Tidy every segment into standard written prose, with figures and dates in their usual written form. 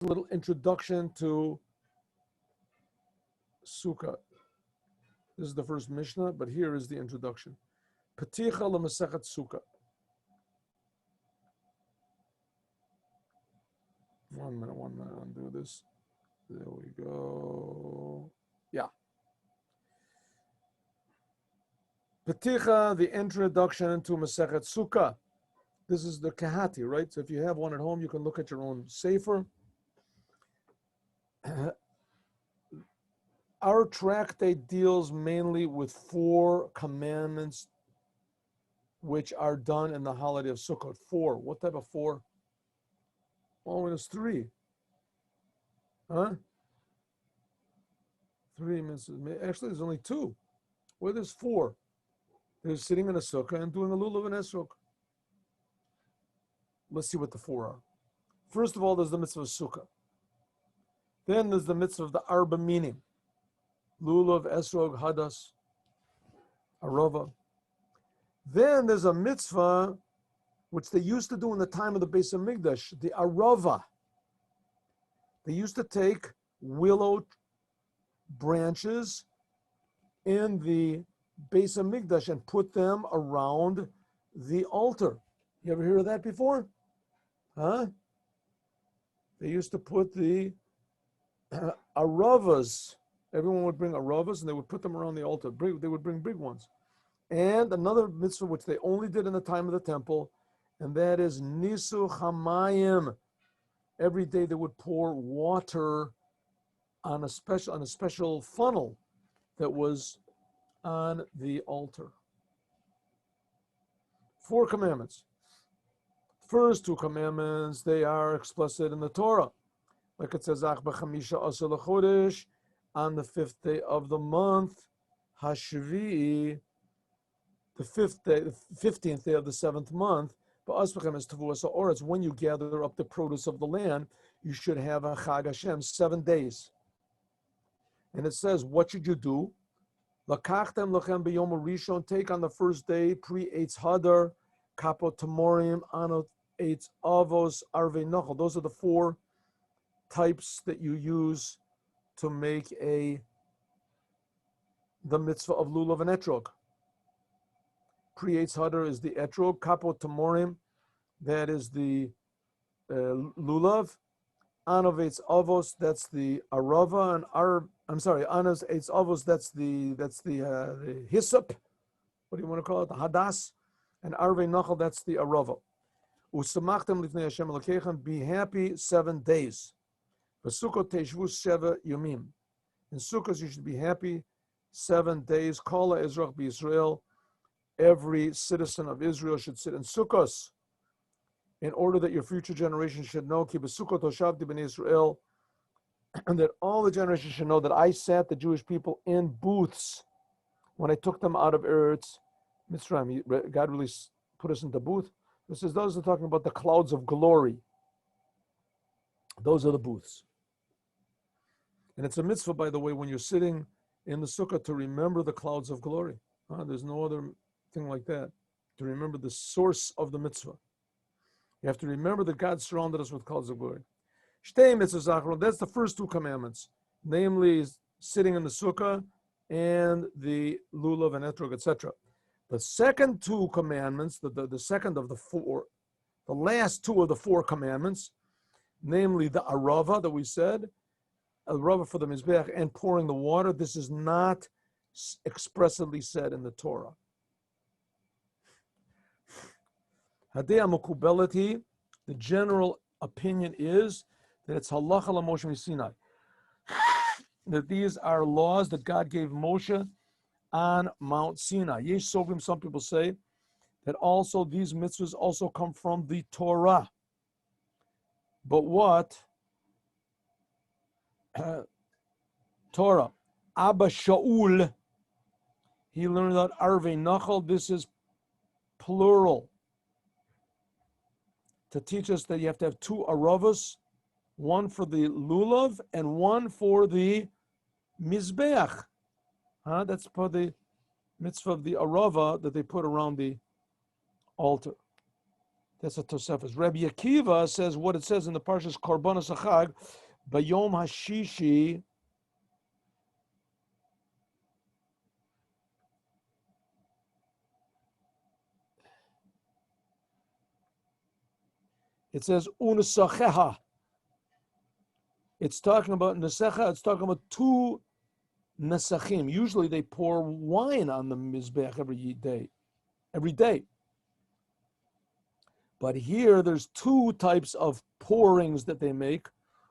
a little introduction to Sukkah. This is the first Mishnah, but here is the introduction. Peticha l'Masechet Sukkah. One minute, undo this. There we go. Yeah. Peticha, the introduction to Masechet Sukkah. This is the Kahati, right? So if you have one at home, you can look at your own sefer. Our tractate deals mainly with 4 commandments which are done in the holiday of Sukkot. 4. What type of 4? Oh, there's 3. Huh? 3 means, actually there's only 2. Well, there's 4. There's sitting in a sukkah and doing a lulav and esrog. Let's see what the 4 are. First of all, there's the mitzvah of sukkah. Then there's the mitzvah of the arba minim. Lulav, esrog, hadas, arava. Then there's a mitzvah which they used to do in the time of the Beis Hamikdash, the arava. They used to take willow branches in the Beis Hamikdash and put them around the altar. You ever hear of that before? Huh? They used to put the aravas. Everyone would bring aravas and they would put them around the altar. They would bring big ones. And another mitzvah which they only did in the time of the temple, and that is nisu hamayim. Every day they would pour water on a special funnel that was on the altar. 4 commandments. First 2 commandments, they are explicit in the Torah. Like it says, on the 5th day of the month, Hashvi'i, the 5th day, the 15th day of the 7th month, it's when you gather up the produce of the land, you should have a Chag Hashem, 7 days. And it says, what should you do? Lakachtem lachem b'yom rishon, take on the first day, pre-Eitz Hadar, Kapot Tamorim, Anot Eitz Avos, Arvei Nachal. Those are the 4 types that you use to make the mitzvah of lulav and etrog. Pre-Eitz Hadar is the etrog, Kapot Tamorim, that is the lulav. Anot Eitz Avos, that's the arava, and Anas Eitz Avos, that's the hyssop. What do you want to call it? The hadas. And Arvei Nachal, that's the arava. Usamachtem lifnei Hashem Elokechem, be happy 7 days. V'sukkot teishvu sheva yomim. In Sukkot you should be happy 7 days. Kol ha'ezrach b'Yisrael. Every citizen of Israel should sit in Sukkot, in order that your future generation should know, Ki b'Sukkot hoshavti b'nei Yisrael, and that all the generations should know that I sat the Jewish people in booths when I took them out of Eretz Mitzrayim. God really put us into booth. This is, those are talking about the clouds of glory. Those are the booths. And it's a mitzvah, by the way, when you're sitting in the sukkah, to remember the clouds of glory. There's no other thing like that. To remember the source of the mitzvah. You have to remember that God surrounded us with clouds of glory. Shtei mitzvah zachron, that's the first 2 commandments, namely sitting in the sukkah and the lulav and etrog, etc. The second 2 commandments, the second of the 4, the last 2 of the 4 commandments, namely the arava that we said, arava for the mizbeach, and pouring the water, this is not expressly said in the Torah. Hadei HaMukubelati, the general opinion is that it's halacha l'Moshe Sinai. That these are laws that God gave Moshe on Mount Sinai. Yesh Sovim, some people say that also these mitzvahs also come from the Torah. But what? Torah. Abba Shaul, he learned that Arvei Nachal, this is plural. To teach us that you have to have 2 aravas, one for the lulav and one for the mizbeach. That's for the mitzvah of the arava that they put around the altar. That's a Tosefes. Rabbi Akiva says what it says in the Parshas Korbanos Achag, Bayom Hashishi. It says Unesacheha. It's talking about Nesecha. It's talking about two Nesachim. Usually they pour wine on the Mizbeach every day. But here there's two types of pourings that they make.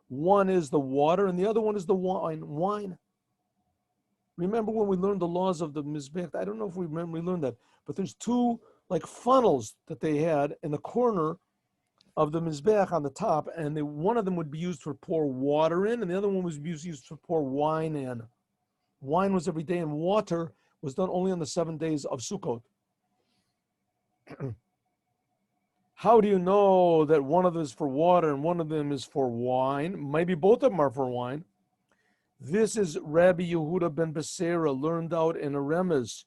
One is the water and the other one is the wine. Remember when we learned the laws of the Mizbeach? I don't know if we learned that, but there's two like funnels that they had in the corner of the Mizbeach on the top, and one of them would be used to pour water in, and the other one was used to pour wine in. Wine was every day, and water was done only on the 7 days of Sukkot. How do you know that one of them is for water and one of them is for wine? Maybe both of them are for wine. This is Rabbi Yehuda ben Beseira, learned out in a Remez.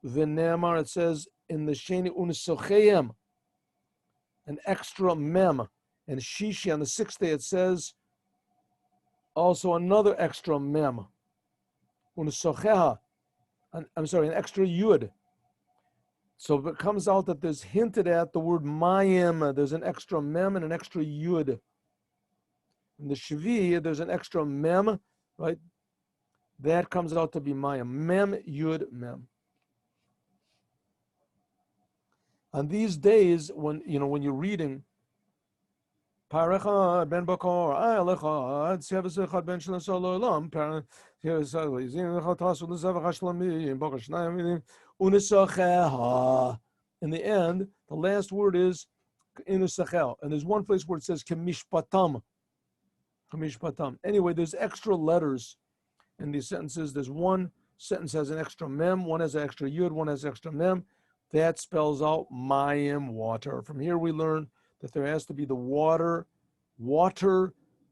V'nemar, it says in the Sheni Unisocheim, an extra mem, and Shishi on the 6th day it says also another extra mem. Unisocheha, an extra yud. So it comes out that there's hinted at the word mayim. There's an extra mem and an extra yud. In the Shvi, there's an extra mem, right? That comes out to be mayim. Mem, yud, mem. On these days, when you're reading, Parechad ben Bakor, Alecha, Tzevesechad ben Shlasololam, in the end, the last word is Inusachel. And there's one place where it says Kemishpatam. Anyway, there's extra letters in these sentences. There's one sentence has an extra mem, one has an extra yud, one has extra mem. That spells out mayim, water. From here we learn that there has to be the water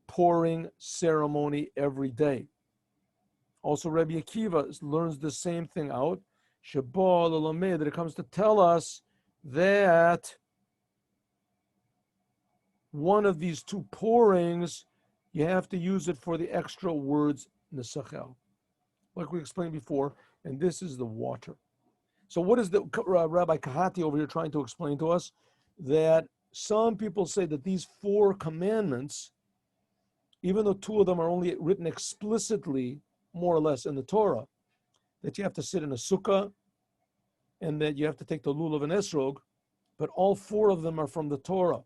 pouring ceremony every day. Also, Rabbi Akiva learns the same thing out. That it comes to tell us that one of these two pourings, you have to use it for the extra words nesachel, like we explained before, and this is the water. So what is the Rabbi Kahati over here trying to explain to us? That some people say that these 4 commandments, even though 2 of them are only written explicitly, more or less, in the Torah, that you have to sit in a sukkah and that you have to take the lulav and esrog, but all 4 of them are from the Torah,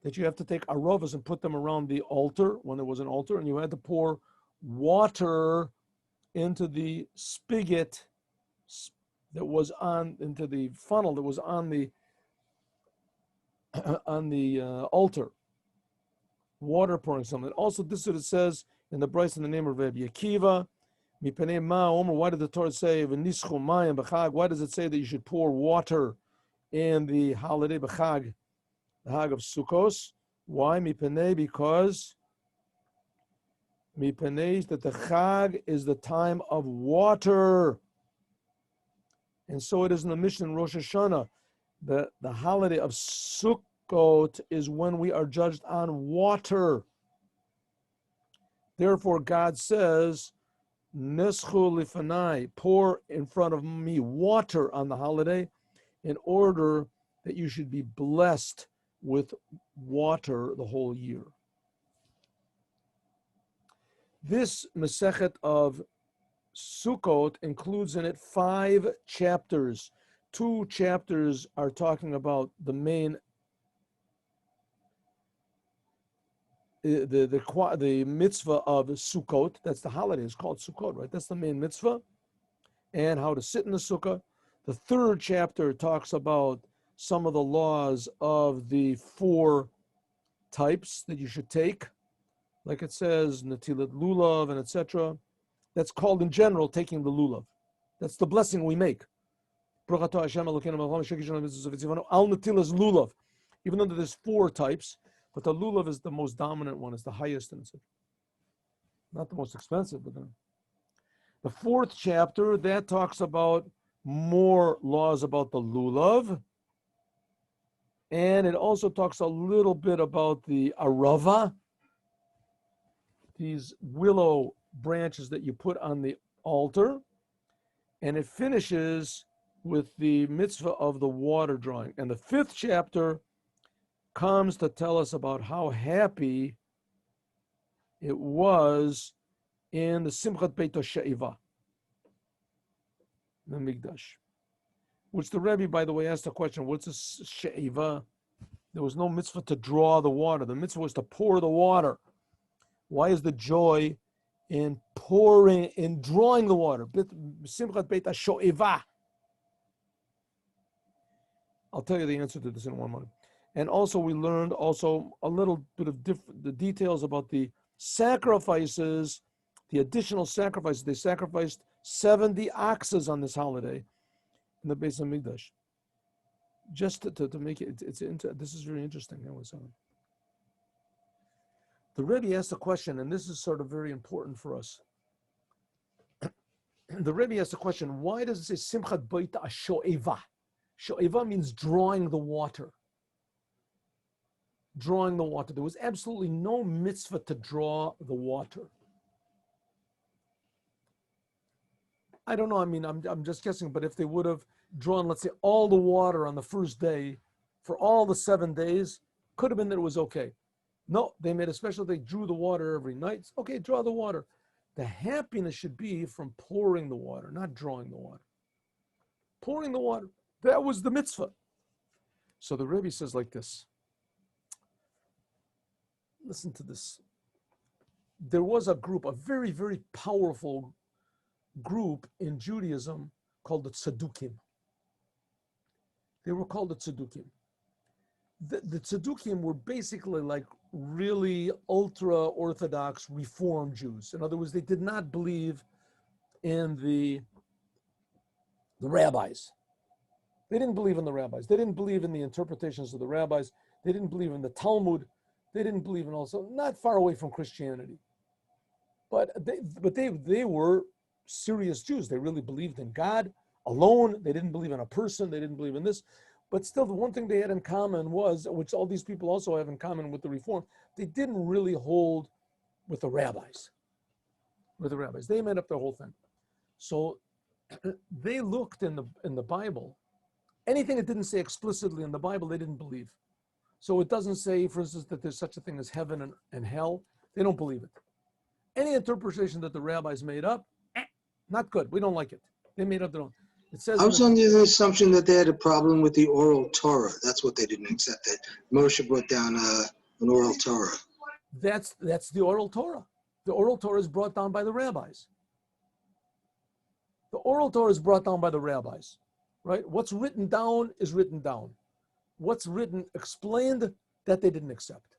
that you have to take arovas and put them around the altar when there was an altar, and you had to pour water into the spigot that was into the funnel that was on the altar, water pouring something. Also, this is what it says in the Bryce in the name of Rabbi Akiva. Why did the Torah say why does it say that you should pour water in the holiday b'chag, the Hag of Sukkos? Why? Because that the Chag is the time of water. And so it is in the Mishnah in Rosh Hashanah. The holiday of Sukkot is when we are judged on water. Therefore, God says, Neschu lifanai, pour in front of me water on the holiday, in order that you should be blessed with water the whole year. This Masechet of Sukkot includes in it 5 chapters. 2 chapters are talking about the main, the mitzvah of Sukkot. That's the holiday. It's called Sukkot, right? That's the main mitzvah, and how to sit in the sukkah. The 3rd chapter talks about some of the laws of the 4 types that you should take, like it says natilat lulav and etc. That's called in general taking the lulav. That's the blessing we make. Al natilas lulav. Even though there's 4 types, but the lulav is the most dominant one, is the highest, and it's not the most expensive. But then the 4th chapter, that talks about more laws about the lulav. And it also talks a little bit about the arava, these willow branches that you put on the altar. And it finishes with the mitzvah of the water drawing. And the 5th chapter comes to tell us about how happy it was in the Simchat Beit HaShe'iva, the Mikdash, which the Rebbe, by the way, asked the question, what's a She'iva? There was no mitzvah to draw the water. The mitzvah was to pour the water. Why is the joy in pouring, in drawing the water? Simchat Beit HaShe'iva. I'll tell you the answer to this in one moment. And also we learned also a little bit of the details about the sacrifices, the additional sacrifices. They sacrificed 70 oxes on this holiday in the Beis Hamikdash. Just to make it, this is very interesting. The Rebbe asked a question, and this is sort of very important for us. The Rebbe asked a question, why does it say Simchat Beit HaShe'iva? She'iva means drawing the water. Drawing the water. There was absolutely no mitzvah to draw the water. I don't know, I mean, I'm just guessing, but if they would have drawn, let's say, all the water on the first day for all the 7 days, could have been that it was okay. No, they made a special, they drew the water every night. Okay, draw the water. The happiness should be from pouring the water, not drawing the water. Pouring the water, that was the mitzvah. So the Rebbe says like this. Listen to this. There was a group, a very, very powerful group in Judaism called the Tzaddukim. They were called the Tzaddukim. The Tzaddukim were basically like really ultra-Orthodox Reform Jews. In other words, they did not believe in the rabbis. They didn't believe in the rabbis. They didn't believe in the interpretations of the rabbis. They didn't believe in the Talmud. They didn't believe in also, not far away from Christianity. But they were serious Jews. They really believed in God alone. They didn't believe in a person. They didn't believe in this. But still, the one thing they had in common was, which all these people also have in common with the Reform, they didn't really hold with the rabbis. They made up the whole thing. So they looked in the Bible. Anything that didn't say explicitly in the Bible, they didn't believe. So it doesn't say, for instance, that there's such a thing as heaven and hell. They don't believe it. Any interpretation that the rabbis made up, not good. We don't like it. They made up their own. It says I was under the assumption that they had a problem with the oral Torah. That's what they didn't accept. That Moshe brought down an oral Torah. That's the oral Torah. The oral Torah is brought down by the rabbis. The oral Torah is brought down by the rabbis, right? What's written down is written down. What's written, explained, that they didn't accept.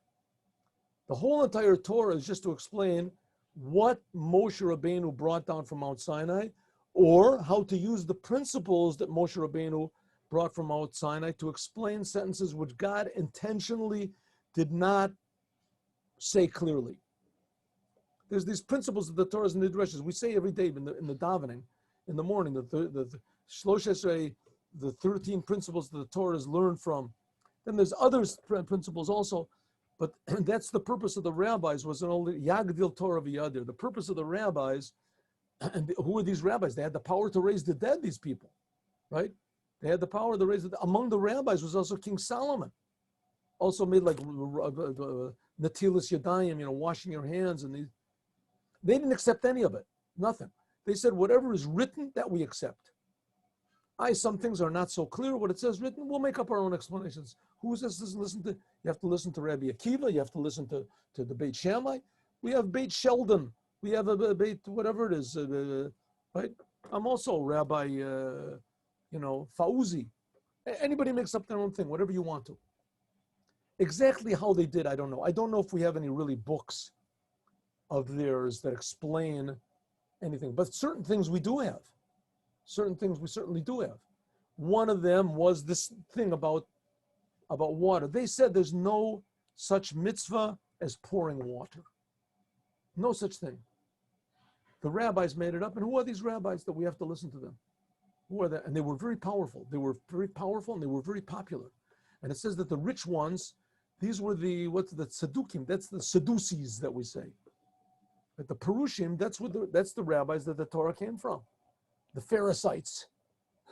The whole entire Torah is just to explain what Moshe Rabbeinu brought down from Mount Sinai, or how to use the principles that Moshe Rabbeinu brought from Mount Sinai to explain sentences which God intentionally did not say clearly. There's these principles of the Torahs and the Dreshas. We say every day in the davening, in the morning, the Shlosh Esrei, the 13 principles that the Torah is learned from. Then there's other principles also, but that's the purpose of the rabbis, was an old Yagdil Torah v'Yadir. The purpose of the rabbis, and who were these rabbis? They had the power to raise the dead, these people, right? They had the power to raise the dead. Among the rabbis was also King Solomon. Also made like Natilas Yadayim, washing your hands. And they didn't accept any of it, nothing. They said, whatever is written, that we accept. Some things are not so clear. What it says written, we'll make up our own explanations. Who is this? Listen to? You have to listen to Rabbi Akiva. You have to listen to the Beit Shammai. We have Beit Sheldon. We have a Beit, whatever it is, right? I'm also Rabbi, Fauzi. Anybody makes up their own thing, whatever you want to. Exactly how they did, I don't know. I don't know if we have any really books of theirs that explain anything, but certain things we do have. Certain things we certainly do have. One of them was this thing about water. They said there's no such mitzvah as pouring water. No such thing. The rabbis made it up. And who are these rabbis that we have to listen to them? Who are they? And they were very powerful. They were very powerful and they were very popular. And it says that the rich ones, these were the Tzedukim, that's the Sadducees that we say. But the Perushim, that's the rabbis that the Torah came from. The Pharisaites.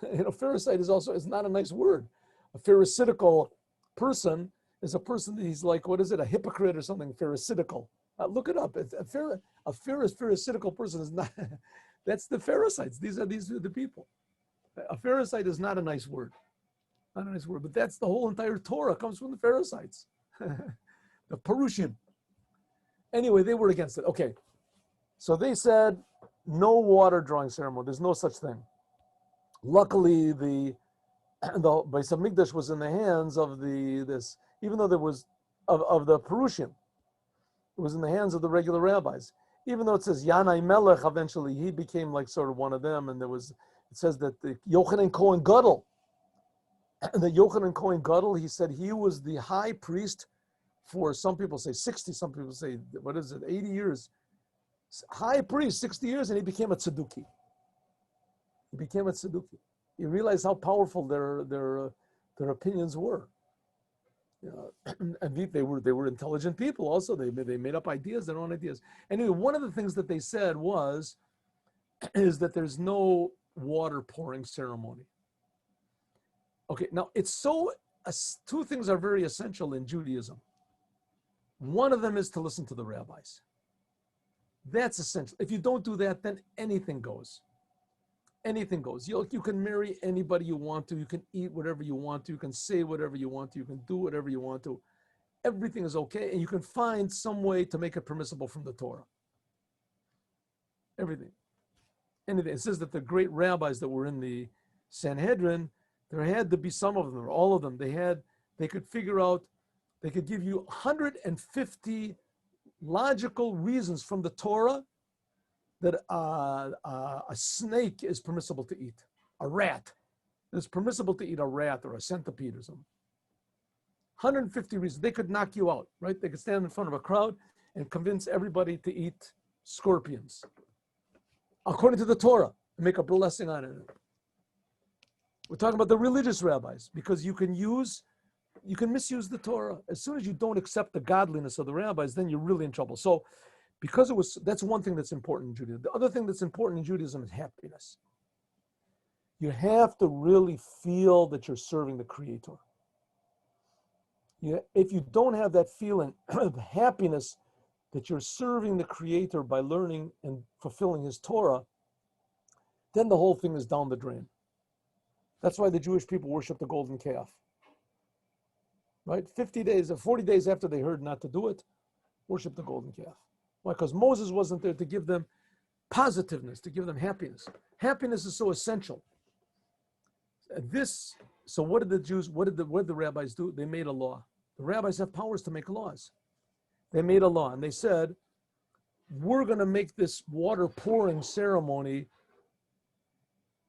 Pharisite is not a nice word. A pharisaical person is a person that he's like, what is it, a hypocrite or something, pharisaical. Look it up. A pharisaical person is not, that's the Pharisees. These are the people. A Pharisite is not a nice word. Not a nice word, but that's the whole entire Torah comes from the Pharisees. The Perushim. Anyway, they were against it. Okay. So they said, no water drawing ceremony. There's no such thing. Luckily, the Beis Hamikdash was in the hands of even though there was of the Perushim. It was in the hands of the regular rabbis. Even though it says Yanai Melech, eventually he became like sort of one of them, and it says that the Yochanan Cohen Gadol, he said he was the high priest for, some people say 60, some people say, 80 years. High priest, 60 years, and he became a tzedduki. You realize how powerful their opinions were. And they were intelligent people also. They made up ideas, their own ideas. Anyway, one of the things that they said is that there's no water pouring ceremony. Okay, now two things are very essential in Judaism. One of them is to listen to the rabbis. That's essential. If you don't do that, then anything goes. Anything goes. You can marry anybody you want to. You can eat whatever you want to. You can say whatever you want to. You can do whatever you want to. Everything is okay, and you can find some way to make it permissible from the Torah. Everything. Anything. It says that the great rabbis that were in the Sanhedrin, there had to be some of them, or all of them. They could figure out, they could give you 150 logical reasons from the Torah that a snake is permissible to eat. A rat. It's permissible to eat a rat or a centipede or something. 150 reasons. They could knock you out, right? They could stand in front of a crowd and convince everybody to eat scorpions. According to the Torah, and make a blessing on it. We're talking about the religious rabbis, because you can misuse the Torah. As soon as you don't accept the godliness of the rabbis, then you're really in trouble. So, that's one thing that's important in Judaism. The other thing that's important in Judaism is happiness. You have to really feel that you're serving the Creator. If you don't have that feeling of happiness that you're serving the Creator by learning and fulfilling His Torah, then the whole thing is down the drain. That's why the Jewish people worship the golden calf. Right? 40 days after they heard not to do it, worship the golden calf. Why? Because Moses wasn't there to give them positiveness, to give them happiness. Happiness is so essential. So what did the rabbis do? They made a law. The rabbis have powers to make laws. They made a law, and they said, we're going to make this water pouring ceremony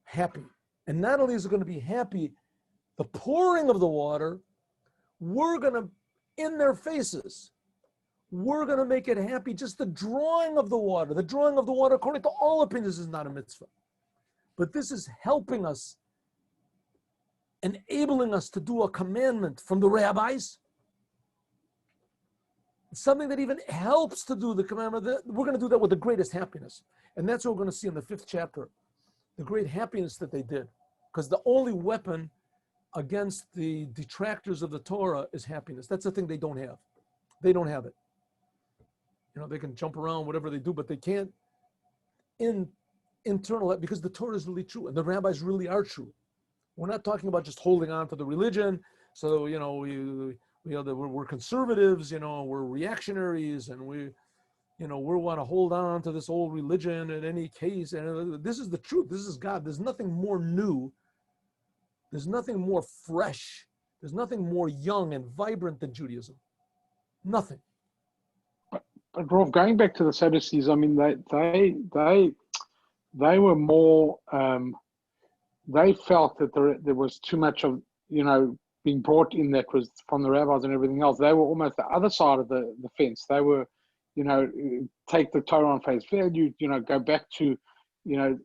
happy. And not only is it going to be happy, the pouring of the water, we're going to, in their faces, we're going to make it happy. Just the drawing of the water. The drawing of the water, according to all opinions, is not a mitzvah. But this is helping us, enabling us to do a commandment from the rabbis. It's something that even helps to do the commandment. We're going to do that with the greatest happiness. And that's what we're going to see in the 5th chapter. The great happiness that they did. Because the only weapon against the detractors of the Torah is happiness. That's the thing they don't have. They don't have it. They can jump around, whatever they do, but they can't internal, because the Torah is really true and the rabbis really are true. We're not talking about just holding on to the religion. So, we're conservatives, we're reactionaries, and we want to hold on to this old religion in any case. And this is the truth. This is God. There's nothing more new. There's nothing more fresh. There's nothing more young and vibrant than Judaism. Nothing. But Rav, going back to the Sadducees, I mean, they were more. They felt that there was too much of being brought in that was from the rabbis and everything else. They were almost the other side of the fence. They were, take the Torah on face value. Go back to, there are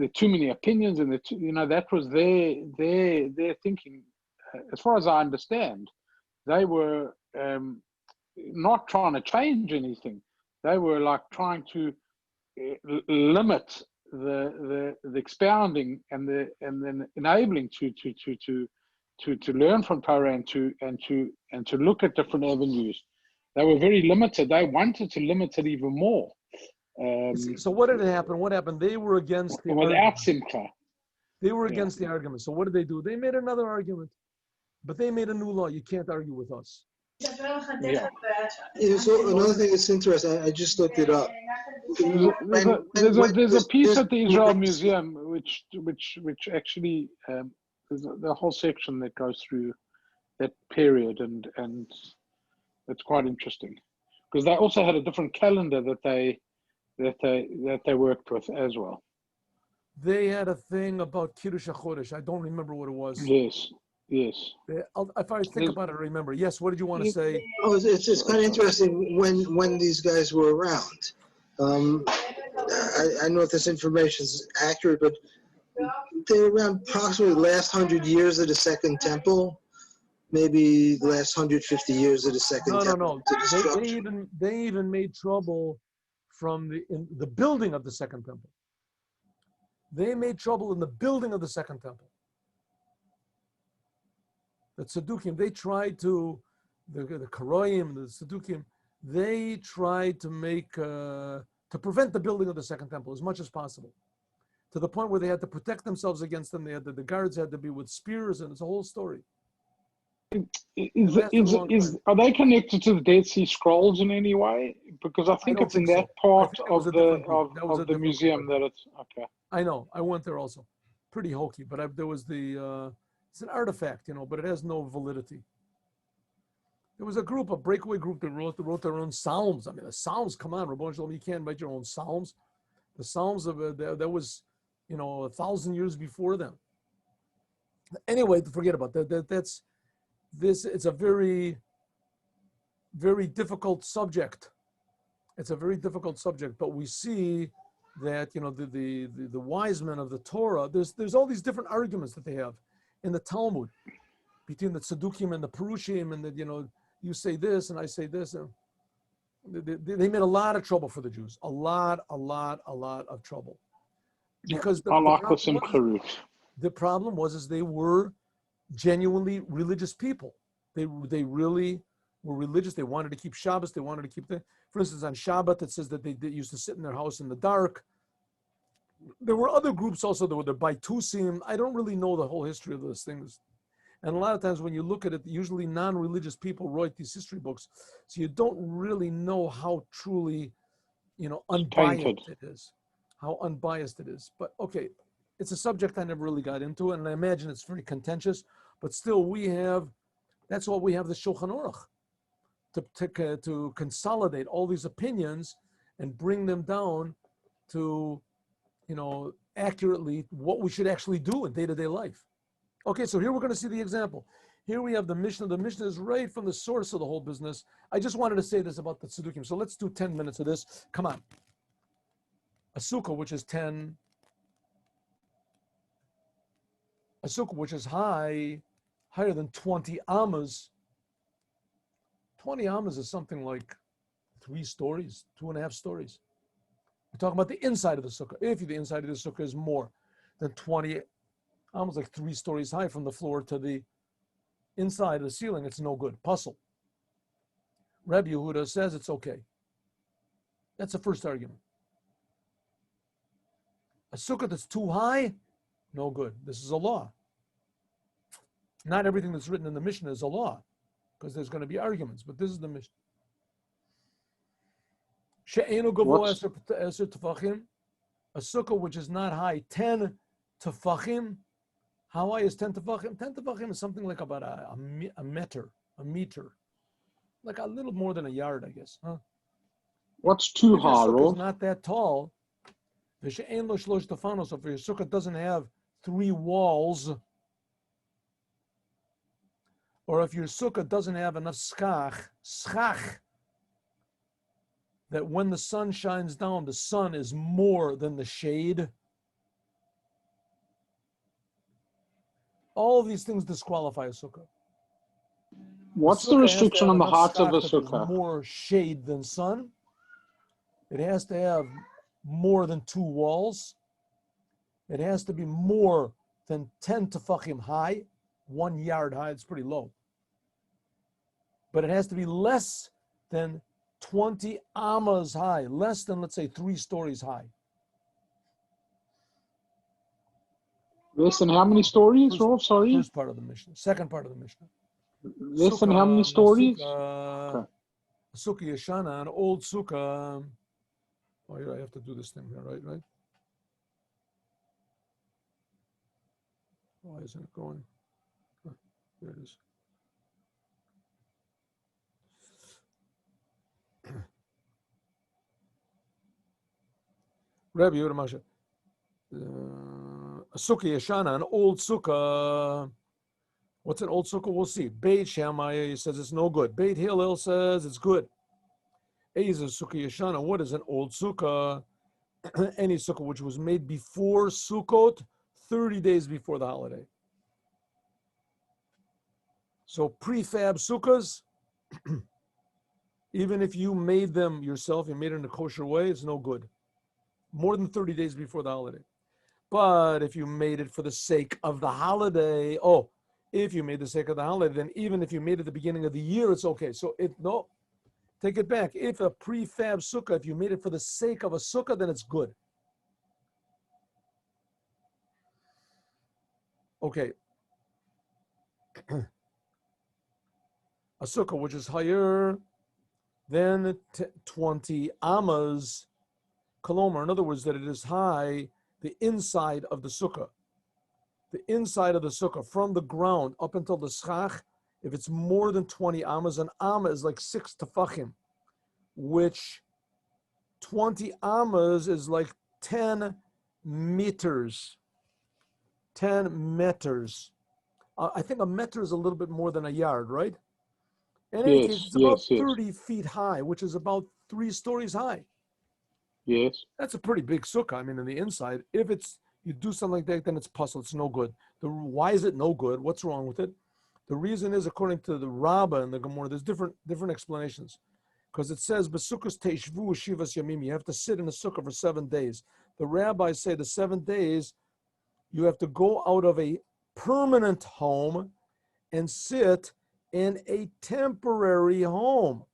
too many opinions, and that was their thinking as far as I understand, they were not trying to change anything. They were like trying to limit the expounding and then enabling to learn from Torah and to look at different avenues. They were very limited. They wanted to limit it even more. So what did happen? What happened? They were against the without argument. Simcha. They were against the argument. So what did they do? They made another argument, but they made a new law. You can't argue with us. Yeah. So another thing that's interesting, I just looked it up. There's a piece at the Israel Museum which actually there's the whole section that goes through that period, and it's quite interesting because they also had a different calendar that they worked with as well. They had a thing about Kiddush HaChodesh. I don't remember what it was. Yes. If I think about it, I remember. Yes, what did you want to say? Oh, it's kind of interesting when these guys were around. I don't know if this information is accurate, but they were around approximately the last 100 years of the Second Temple, maybe the last 150 years of the Second Temple. No. They even made trouble from the building of the Second Temple. They made trouble in the building of the Second Temple. The Tzedukim, they tried to, the Karoim, the Tzedukim, they tried to to prevent the building of the Second Temple as much as possible, to the point where they had to protect themselves against them. They had the guards had to be with spears, and it's a whole story. Are they connected to the Dead Sea Scrolls in any way? Because I think it's in that part of the museum that it's okay. I know. I went there also. Pretty hokey, but there was it's an artifact, but it has no validity. There was a breakaway group that wrote their own psalms. I mean, the psalms, come on, Rabbi Shalom, you can't write your own psalms. The psalms that was, 1,000 years before them. Anyway, forget about that. It's a very, very difficult subject. It's a very difficult subject, but we see that, the wise men of the Torah, there's all these different arguments that they have in the Talmud between the Tzedukim and the Perushim, and that, you say this and I say this. And they made a lot of trouble for the Jews. A lot of trouble. Because the problem was they were genuinely religious people. They really were religious. They wanted to keep Shabbos. They wanted to keep for instance, on Shabbat, it says that they used to sit in their house in the dark. There were other groups also that were the Baitusim. I don't really know the whole history of those things. And a lot of times when you look at it, usually non-religious people write these history books. So you don't really know how truly, unbiased it is. How unbiased it is. But okay, it's a subject I never really got into, and I imagine it's very contentious. But still, that's why we have the Shulchan Aruch, to consolidate all these opinions and bring them down to, accurately what we should actually do in day-to-day life. Okay, so here we're going to see the example. Here we have the Mishnah. The Mishnah is right from the source of the whole business. I just wanted to say this about the Tzedukim. So let's do 10 minutes of this. Come on. A sukkah, which is higher than 20 amas. 20 amas is something like 3 stories, 2.5 stories. We're talking about the inside of the sukkah. If the inside of the sukkah is more than 20, almost like 3 stories high from the floor to the inside of the ceiling, it's no good. Puzzle. Rabbi Yehuda says it's okay. That's the first argument. A sukkah that's too high, no good. This is a law. Not everything that's written in the Mishnah is a law, because there's going to be arguments, but this is the Mishnah. She'enu gavoa eser tefachim, a sukkah which is not high, 10 tefachim. How high is 10 tefachim? 10 tefachim is something like about a meter, like a little more than a yard, I guess. Huh? What's too high, Ro? It's not that tall. If your sukkah doesn't have 3 walls, or if your sukkah doesn't have enough schach, that when the sun shines down, the sun is more than the shade. All of these things disqualify a sukkah. What's A the sukkah has to restriction have on the enough height of stock a that there's sukkah? more shade than sun. It has to have more than 2 walls. It has to be more than 10 tefachim high, 1 yard high. It's pretty low. But it has to be less than 20 amas high, less than, let's say, 3 stories high. Less than how many stories, Rolf? Sorry? First part of the Mishnah. Second part of the Mishnah. Less than how many stories? Sukkah Yeshana, an old sukkah. Oh, yeah, I have to do this thing here, right? Why isn't it going? Oh, there it is. Rabbi Yehuda Masha. A sukkah yeshana, an old sukkah. What's an old sukkah? We'll see. Beit Shammai says it's no good. Beit Hillel says it's good. Is a sukkah yeshana. What is an old sukkah? Any sukkah which was made before Sukkot, 30 days before the holiday. So prefab sukkahs, even if you made them yourself, you made it in a kosher way, it's no good. More than 30 days before the holiday. But if you made it for the sake of the holiday, if you made the sake of the holiday, then even if you made it at the beginning of the year, it's okay. So take it back. If a prefab sukkah, if you made it for the sake of a sukkah, then it's good. Okay. A sukkah which is higher than 20 amas, kolomar, in other words, that it is high, the inside of the sukkah. The inside of the sukkah, from the ground up until the schach, if it's more than 20 amas, an amma is like 6 tefachim, which 20 amas is like 10 meters. 10 meters. I think a meter is a little bit more than a yard, right? In any case, it's about 30 feet high, which is about 3 stories high. Yes. That's a pretty big sukkah. I mean, in the inside, if you do something like that, then it's puzzle. It's no good. Why is it no good? What's wrong with it? The reason is, according to the Rabbah and the Gemara, there's different explanations. Because it says, "B'sukkos teishvu shivas yamim." You have to sit in a sukkah for 7 days. The rabbis say the 7 days, you have to go out of a permanent home and sit in a temporary home.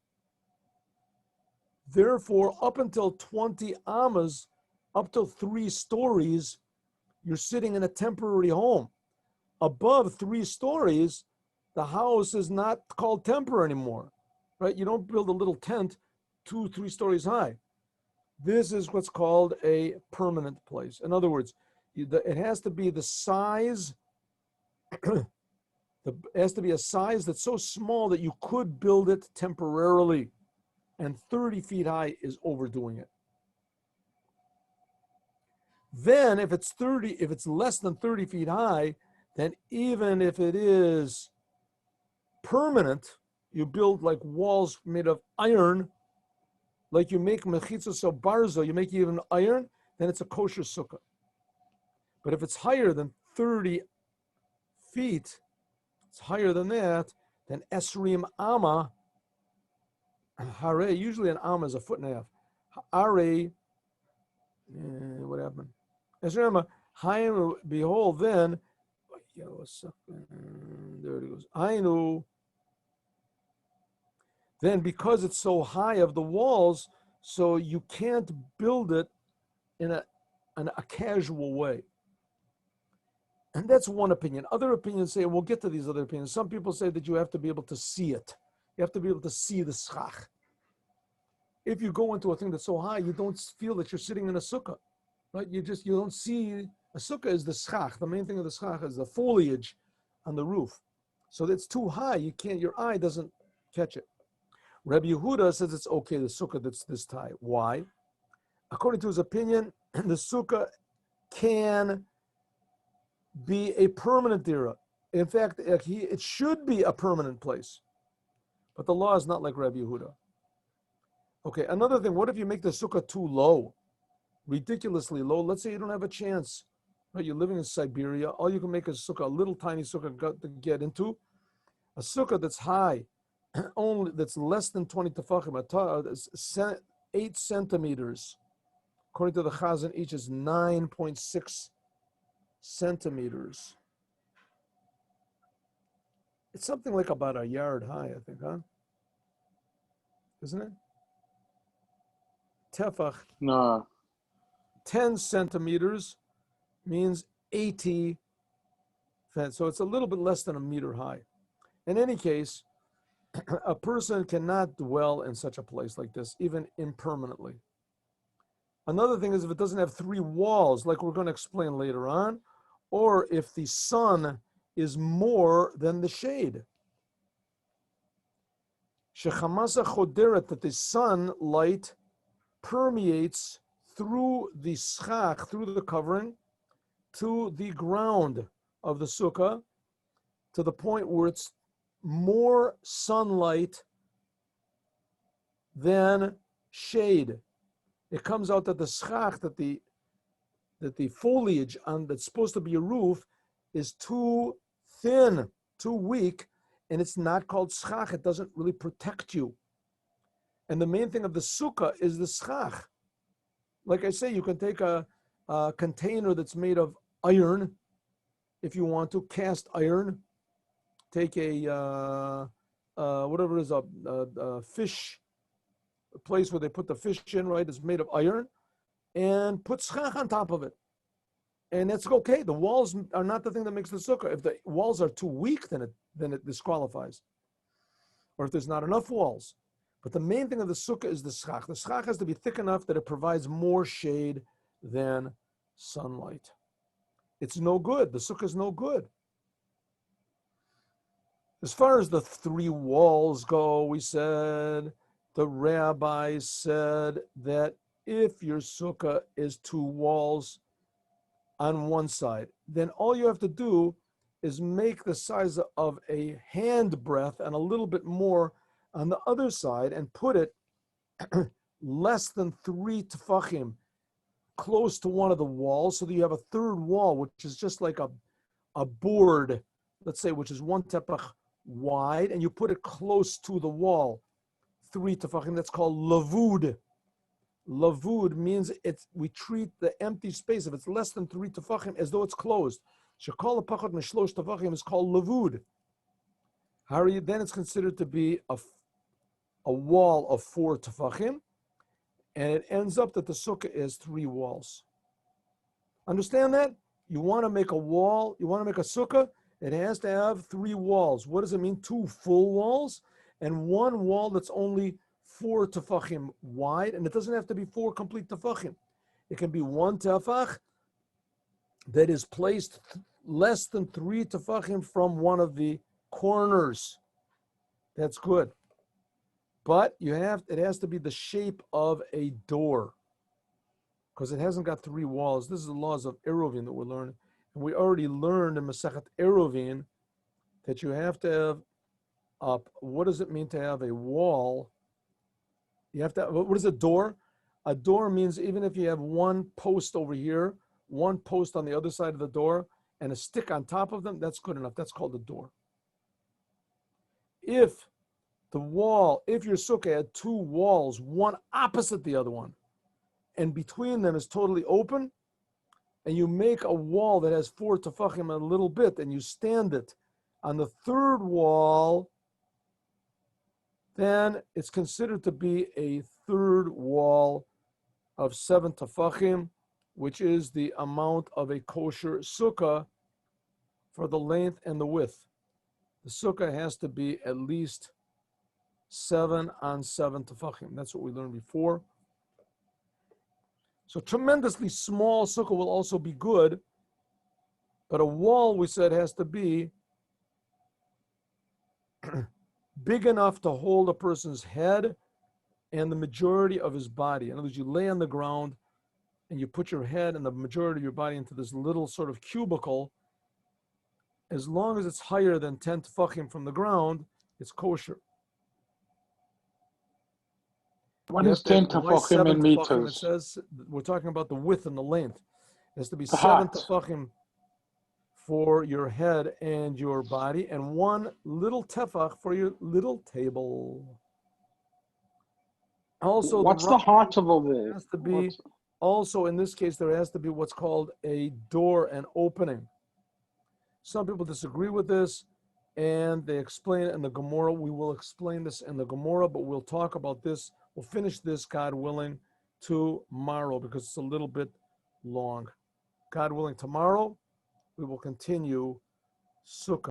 Therefore, up until 20 amas, up till 3 stories, you're sitting in a temporary home. Above 3 stories, the house is not called temporary anymore, right? You don't build a little tent 2-3 stories high. This is what's called a permanent place. In other words, it has to be the size, it has to be a size that's so small that you could build it temporarily. And 30 feet high is overdoing it. Then if it's less than 30 feet high, then even if it is permanent, you build like walls made of iron, like you make mechitzos or barzo, you make even iron, then it's a kosher sukkah. But if it's higher than 30 feet, it's higher than that, then esrim ama, hare, usually an amma is 1.5 feet. Hare, what happened? Esrim ama, behold, then, there it goes. Hainu, then because it's so high of the walls, so you can't build it in a casual way. And that's one opinion. Other opinions say, we'll get to these other opinions. Some people say that you have to be able to see it. You have to be able to see the schach. If you go into a thing that's so high, you don't feel that you're sitting in a sukkah, right? You don't see, a sukkah is the schach. The main thing of the schach is the foliage on the roof. So that's too high. Your eye doesn't catch it. Rabbi Yehuda says it's okay, the sukkah that's this high. Why? According to his opinion, the sukkah can be a permanent dira. In fact, it should be a permanent place. But the law is not like Rabbi Yehuda. Okay, another thing, what if you make the sukkah too low? Ridiculously low. Let's say you don't have a chance. you're living in Siberia, all you can make is sukkah, a little tiny sukkah to get into. A sukkah that's high, only that's less than 20 tefachim, 8 centimeters. According to the Chazan, each is 9.6 centimeters. It's something like about a yard high, I think, huh? Isn't it? Tefach. No. 10 centimeters means 80 feet. So it's a little bit less than a meter high. In any case, a person cannot dwell in such a place like this, even impermanently. Another thing is if it doesn't have 3 walls, like we're going to explain later on, or if the sun is more than the shade. Shechamasa choderet, that the sunlight permeates through the schach, through the covering, to the ground of the sukkah, to the point where it's more sunlight than shade. It comes out that the schach, that the foliage on that's supposed to be a roof is too thin, too weak, and it's not called schach. It doesn't really protect you. And the main thing of the sukkah is the schach. Like I say, you can take a container that's made of iron, if you want to, cast iron. Take a whatever it is, a fish, a place where they put the fish in, right? It's made of iron, and put schach on top of it, and that's okay. The walls are not the thing that makes the sukkah. If the walls are too weak, then it disqualifies, or if there's not enough walls. But the main thing of the sukkah is the schach. The schach has to be thick enough that it provides more shade than sunlight. It's no good. The sukkah is no good. As far as the 3 walls go, we said, the rabbis said that if your sukkah is 2 walls on one side, then all you have to do is make the size of a hand breadth and a little bit more on the other side and put it less than 3 tefachim close to one of the walls, so that you have a 3rd wall, which is just like a board, let's say, which is 1 tefach wide, and you put it close to the wall, 3 tefachim. That's called lavud. Lavud means we treat the empty space, if it's less than 3 tefachim, as though it's closed. Shekol pachot mishlosh tefachim is called lavud. Then it's considered to be a wall of 4 tefachim, and it ends up that the sukkah is 3 walls. Understand that? You want to make a wall, you want to make a sukkah, it has to have 3 walls. What does it mean? 2 full walls and 1 wall that's only 4 tefachim wide, and it doesn't have to be 4 complete tefachim. It can be 1 tefach that is placed less than 3 tefachim from one of the corners. That's good. But it has to be the shape of a door, because it hasn't got 3 walls. This is the laws of Eruvin that we're learning. And we already learned in Masechet Eruvin that you have to have what does it mean to have a wall? You have to have, what is a door? A door means even if you have 1 post over here, 1 post on the other side of the door, and a stick on top of them, that's good enough. That's called a door. If your sukkah had 2 walls, one opposite the other one, and between them is totally open, and you make a wall that has 4 tefachim a little bit, and you stand it on the 3rd wall, then it's considered to be a 3rd wall of 7 tefachim, which is the amount of a kosher sukkah for the length and the width. The sukkah has to be at least 7 on 7 tefachim. That's what we learned before. So tremendously small sukkah will also be good, but a wall, we said, has to be big enough to hold a person's head and the majority of his body. In other words, you lay on the ground and you put your head and the majority of your body into this little sort of cubicle. As long as it's higher than 10 tefachim from the ground, it's kosher. What is 10 tefachim in meters? It says, we're talking about the width and the length. It has to be The 7 height. tefachim for your head and your body, and 1 little tefach for your little table. Also, What's the height of all there the? has to be, also in this case, there has to be what's called a door, an opening. Some people disagree with this, and they explain it in the Gemara. We will explain this in the Gemara, but we'll talk about this. We'll finish this, God willing, tomorrow, because it's a little bit long. God willing, tomorrow we will continue Sukkah.